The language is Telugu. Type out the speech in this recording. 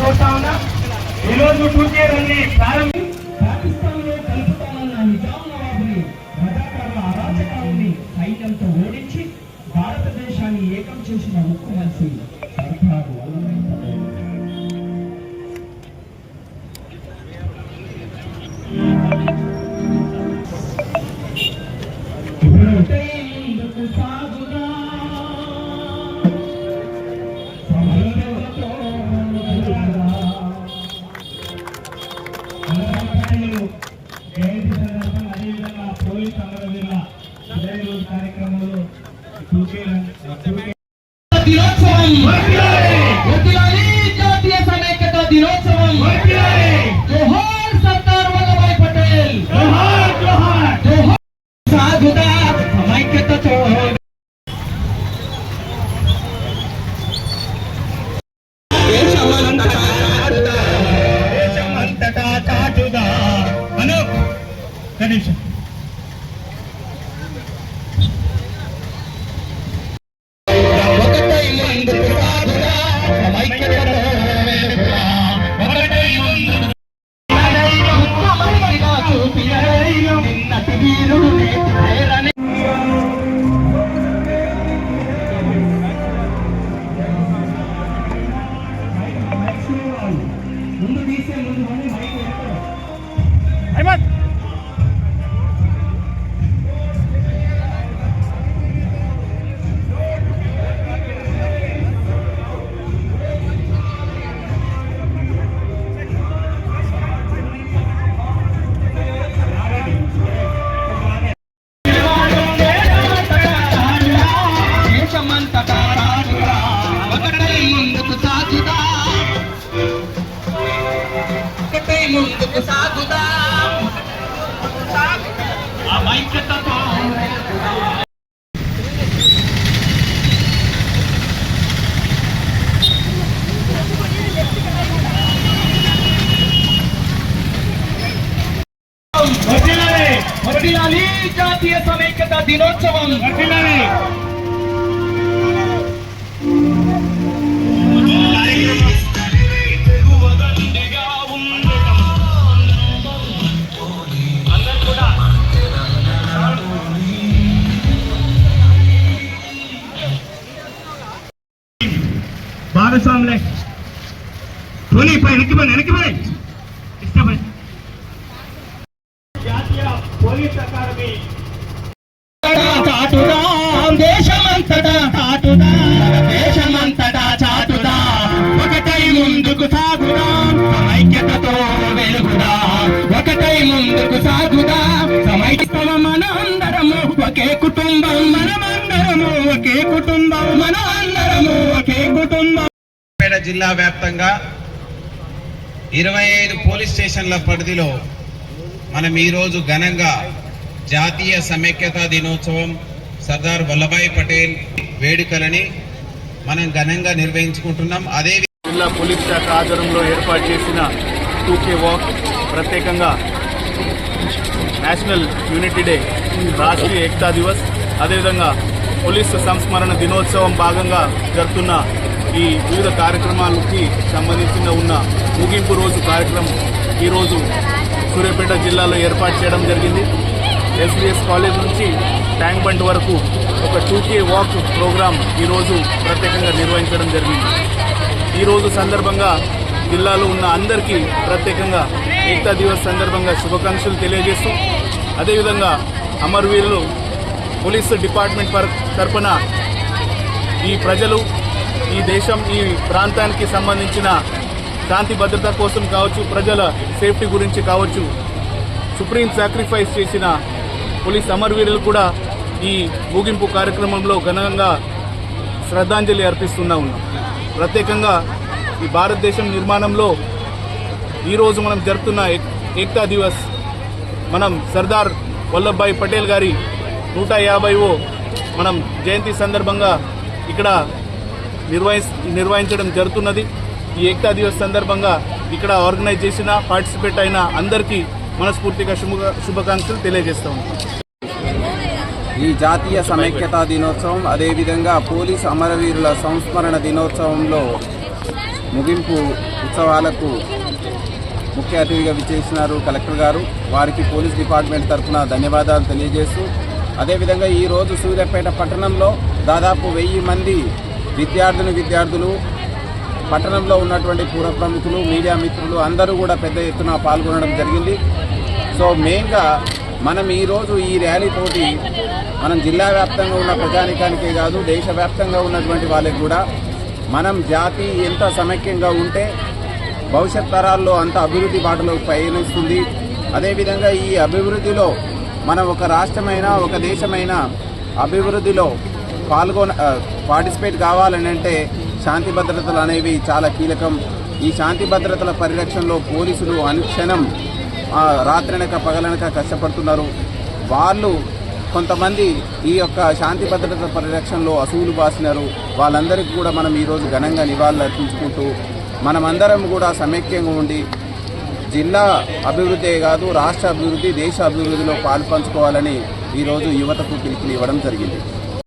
కోరుతా ఉన్నా. ఈరోజు టూకే రన్ని పాకిస్తాన్లో కలుపుతానన్న నిజాం నవాబుని రజాకారుల అరాచకాన్ని సైన్యంతో ఓడించి భారతదేశాన్ని ఏకం చేసిన ఉక్కు మనిషి సర్దార్ వల్లభాయ్ పటేల్. జాతీయ సమైక్యత దినోత్సవం జోహార్ సర్దార్ వల్లభాయ్ పటేల్, జోహార్ సాధుదా సమైక్యతతో దేశమంతటా చాటుదా అను గణేష్ ముందు తీసే ముందు మైక్ అహ్మద్ ముందుకు సాగుదా ఐక్యతతో జాతీయ సమైక్యత దినోత్సవం భాగస్వాములే ధోని పై వెనక్కి ఇష్టపడి జాతీయ పోలీస్ అకాడమీ చాటుదా దేశమంతటా చాటుదా దేశమంతటా చాటుదా ఒకటై ముందుకు సాగుదా సమైక్యతతో వెలుగుదా ఒకటై ముందుకు సాగుదా సమైక్యత మన అందరము ఒకే కుటుంబం మనమందరము ఒకే కుటుంబం మన అందరము ఒకే కుటుంబం. జిల్లా వ్యాప్తంగా 25 పోలీస్ స్టేషన్ల పరిధిలో మనం ఈరోజు ఘనంగా జాతీయ సమైక్యతా దినోత్సవం సర్దార్ వల్లభాయ్ పటేల్ వేడుకలని మనం ఘనంగా నిర్వహించుకుంటున్నాం. అదే జిల్లా పోలీస్ శాఖ ఆధ్వర్యంలో ఏర్పాటు చేసిన 2K వాక్, ప్రత్యేకంగా నేషనల్ యూనిటీ డే, రాష్ట్రీయ ఏకతా దివస్, అదేవిధంగా పోలీస్ సంస్మరణ దినోత్సవం భాగంగా జరుగుతున్న ఈ వివిధ కార్యక్రమాలకి సంబంధించిన ఉన్న ముగింపు రోజు కార్యక్రమం ఈరోజు సూర్యాపేట జిల్లాలో ఏర్పాటు చేయడం జరిగింది. ఎస్బీఎస్ కాలేజ్ నుంచి ట్యాంక్ బండ్ వరకు ఒక 2K వాక్ ప్రోగ్రాం ఈరోజు ప్రత్యేకంగా నిర్వహించడం జరిగింది. ఈరోజు సందర్భంగా జిల్లాలో ఉన్న అందరికీ ప్రత్యేకంగా ఏకతా దివస్ సందర్భంగా శుభాకాంక్షలు తెలియజేస్తూ, అదేవిధంగా అమరవీరులు పోలీసు డిపార్ట్మెంట్ తరఫున ఈ ప్రజలు, ఈ దేశం, ఈ ప్రాంతానికి సంబంధించిన శాంతి భద్రత కోసం కావచ్చు, ప్రజల సేఫ్టీ గురించి కావచ్చు, సుప్రీం సాక్రిఫైస్ చేసిన పోలీస్ అమరవీరులు కూడా ఈ ముగింపు కార్యక్రమంలో ఘనంగా శ్రద్ధాంజలి అర్పిస్తున్నా ఉన్నాం. ప్రత్యేకంగా ఈ భారతదేశం నిర్మాణంలో ఈరోజు మనం జరుపుతున్న ఏకతా దివస్ మనం సర్దార్ వల్లభాయ్ పటేల్ గారి 150వ మనం జయంతి సందర్భంగా ఇక్కడ నిర్వహించడం జరుగుతున్నది. ఈ ఏకతా దివస్ సందర్భంగా ఇక్కడ ఆర్గనైజ్ చేసిన, పార్టిసిపేట్ అయిన అందరికీ మనస్ఫూర్తిగా శుభాకాంక్షలు తెలియజేస్తా ఉన్నాం. ఈ జాతీయ సమైక్యతా దినోత్సవం, అదేవిధంగా పోలీస్ అమరవీరుల సంస్మరణ దినోత్సవంలో ముగింపు ఉత్సవాలకు ముఖ్య అతిథిగా విచ్చేసినారు కలెక్టర్ గారు. వారికి పోలీస్ డిపార్ట్మెంట్ తరఫున ధన్యవాదాలు తెలియజేస్తూ, అదేవిధంగా ఈరోజు సూర్యాపేట పట్టణంలో దాదాపు 1000 మంది విద్యార్థులు పట్టణంలో ఉన్నటువంటి పూర్వ ప్రముఖులు, మీడియా మిత్రులు అందరూ కూడా పెద్ద ఎత్తున పాల్గొనడం జరిగింది. సో మెయిన్గా మనం ఈరోజు ఈ ర్యాలీతోటి మనం జిల్లా వ్యాప్తంగా ఉన్న ప్రజానికానికే కాదు, దేశవ్యాప్తంగా ఉన్నటువంటి వాళ్ళకి కూడా మనం జాతి ఎంత సమైక్యంగా ఉంటే భవిష్యత్ తరాల్లో అంత అభివృద్ధి బాటలో పయనిస్తుంది. అదేవిధంగా ఈ అభివృద్ధిలో మనం ఒక రాష్ట్రమైనా ఒక దేశమైనా అభివృద్ధిలో పార్టిసిపేట్ కావాలని అంటే శాంతి భద్రతలు అనేవి చాలా కీలకం. ఈ శాంతి భద్రతల పరిరక్షణలో పోలీసులు అనుక్షణం రాత్రనక పగలనక కష్టపడుతున్నారు. వాళ్ళు కొంతమంది ఈ యొక్క శాంతి భద్రతల పరిరక్షణలో అసూలు బాసినారు. వాళ్ళందరికీ కూడా మనం ఈరోజు ఘనంగా నివాళులు అర్పించుకుంటూ మనమందరం కూడా సమైక్యంగా ఉండి జిల్లా అభివృద్ధే కాదు, రాష్ట్ర అభివృద్ధి, దేశ అభివృద్ధిలో పాలు పంచుకోవాలని ఈరోజు యువతకు పిలుపునివ్వడం జరిగింది.